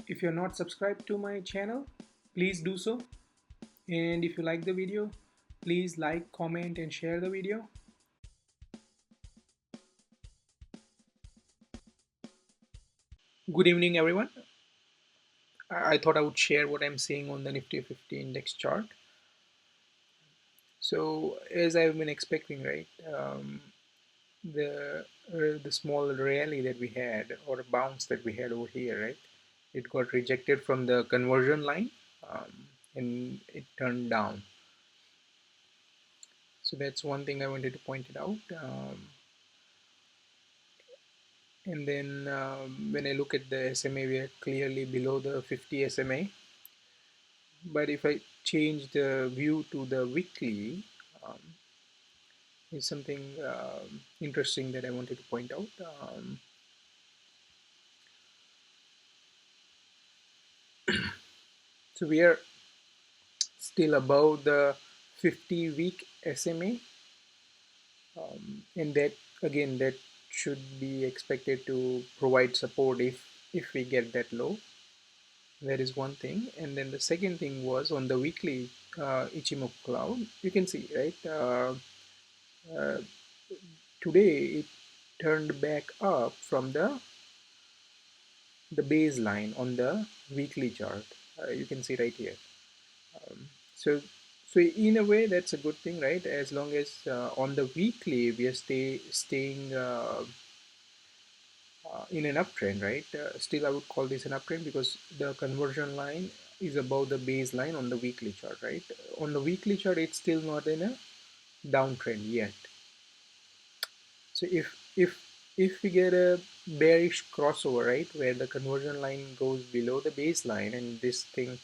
If you're not subscribed to my channel, please do so. And if you like the video, please like, comment, and share the video. Good evening, everyone. I thought I would share what I'm seeing on the Nifty 50 index chart. So, as I've been expecting, right, the small rally that we had or bounce that we had over here, right, it got rejected from the conversion line, and it turned down. So that's one thing I wanted to point it out. And then when I look at the SMA, we are clearly below the 50 SMA. But if I change the view to the weekly, um, is something interesting that I wanted to point out. So we are still above the 50-week SMA, and that again that should be expected to provide support if we get that low. That is one thing. And then the second thing was on the weekly Ichimoku cloud. You can see, right? Uh, Today it turned back up from the baseline on the weekly chart. You can see right here. So, so in a way, that's a good thing, right? As long as on the weekly we are staying in an uptrend, right? Still, I would call this an uptrend because the conversion line is above the baseline on the weekly chart, right? On the weekly chart, it's still not in a downtrend yet. So if we get a bearish crossover, right, where the conversion line goes below the baseline and this thing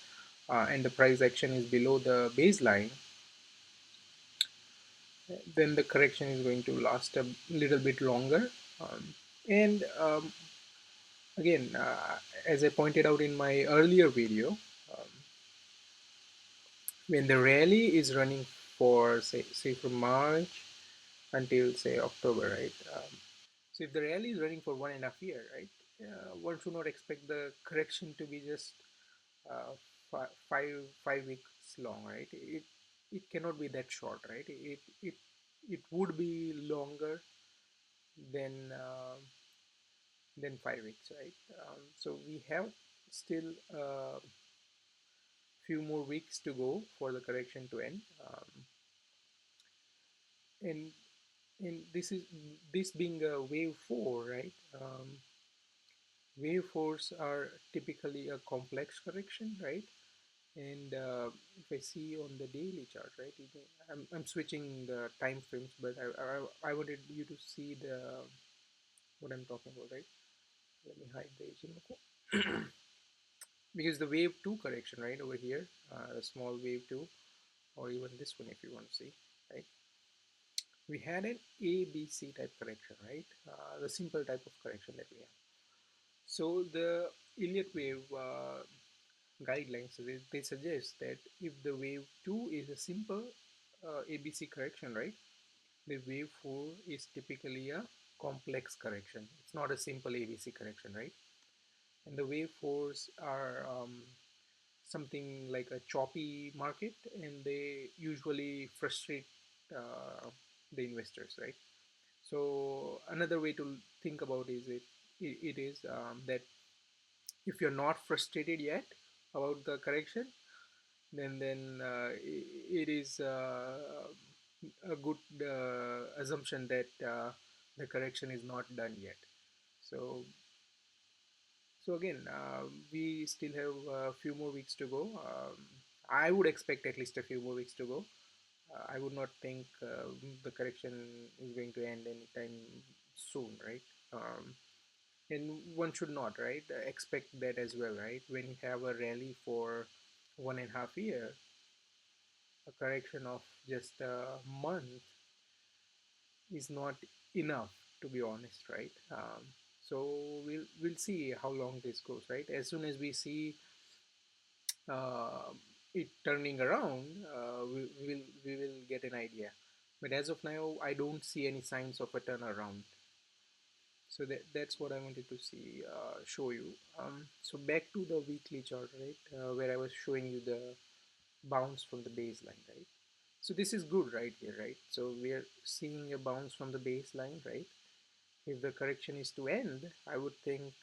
and the price action is below the baseline, then the correction is going to last a little bit longer. And again, as I pointed out in my earlier video, when the rally is running for say from March until say October, right? So if the rally is running for 1.5 years, right, one should not expect the correction to be just uh, five weeks long, right? It cannot be that short, right? It would be longer than uh, than 5 weeks, right? So we have still a few more weeks to go for the correction to end, and this being a wave four, right? Wave fours are typically a complex correction, right? And if I see on the daily chart, right, I'm switching the time frames, but I wanted you to see what I'm talking about, right? Let me hide the Ichimoku. Because the wave 2 correction, right, over here, the small wave 2, or even this one if you want to see, right, we had an ABC type correction, right, the simple type of correction that we have. So the Elliott wave guidelines, they suggest that if the wave 2 is a simple ABC correction, right, the wave 4 is typically a complex correction. It's not a simple ABC correction, right? And the wave 4s are something like a choppy market, and they usually frustrate the investors, right? So another way to think about it is that if you're not frustrated yet about the correction, then it is a good assumption that the correction is not done yet. So so again, we still have a few more weeks to go. I would expect at least a few more weeks to go. I would not think the correction is going to end anytime soon, right? And one should not, right, expect that as well, right? When you have a rally for 1.5 years, a correction of just a month is not enough, to be honest, right? So we'll see how long this goes, right? As soon as we see uh, it turning around, we will get an idea. But as of now, I don't see any signs of a turnaround. So that's what I wanted to see, show you. So back to the weekly chart, right, where I was showing you the bounce from the baseline, right? So this is good right here, right? So we are seeing a bounce from the baseline, right? If the correction is to end, I would think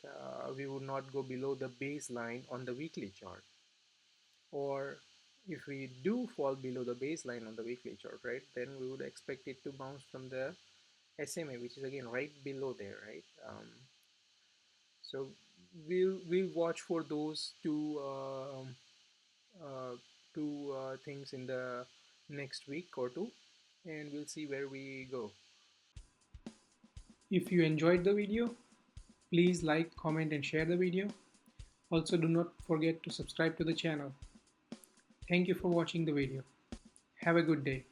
we would not go below the baseline on the weekly chart. Or if we do fall below the baseline on the weekly chart, right, then we would expect it to bounce from the SMA, which is again right below there, right? So we'll watch for those uh, two things in the next week or two, and we'll see where we go. If you enjoyed the video, please like, comment, and share the video. Also, do not forget to subscribe to the channel. Thank you for watching the video. Have a good day.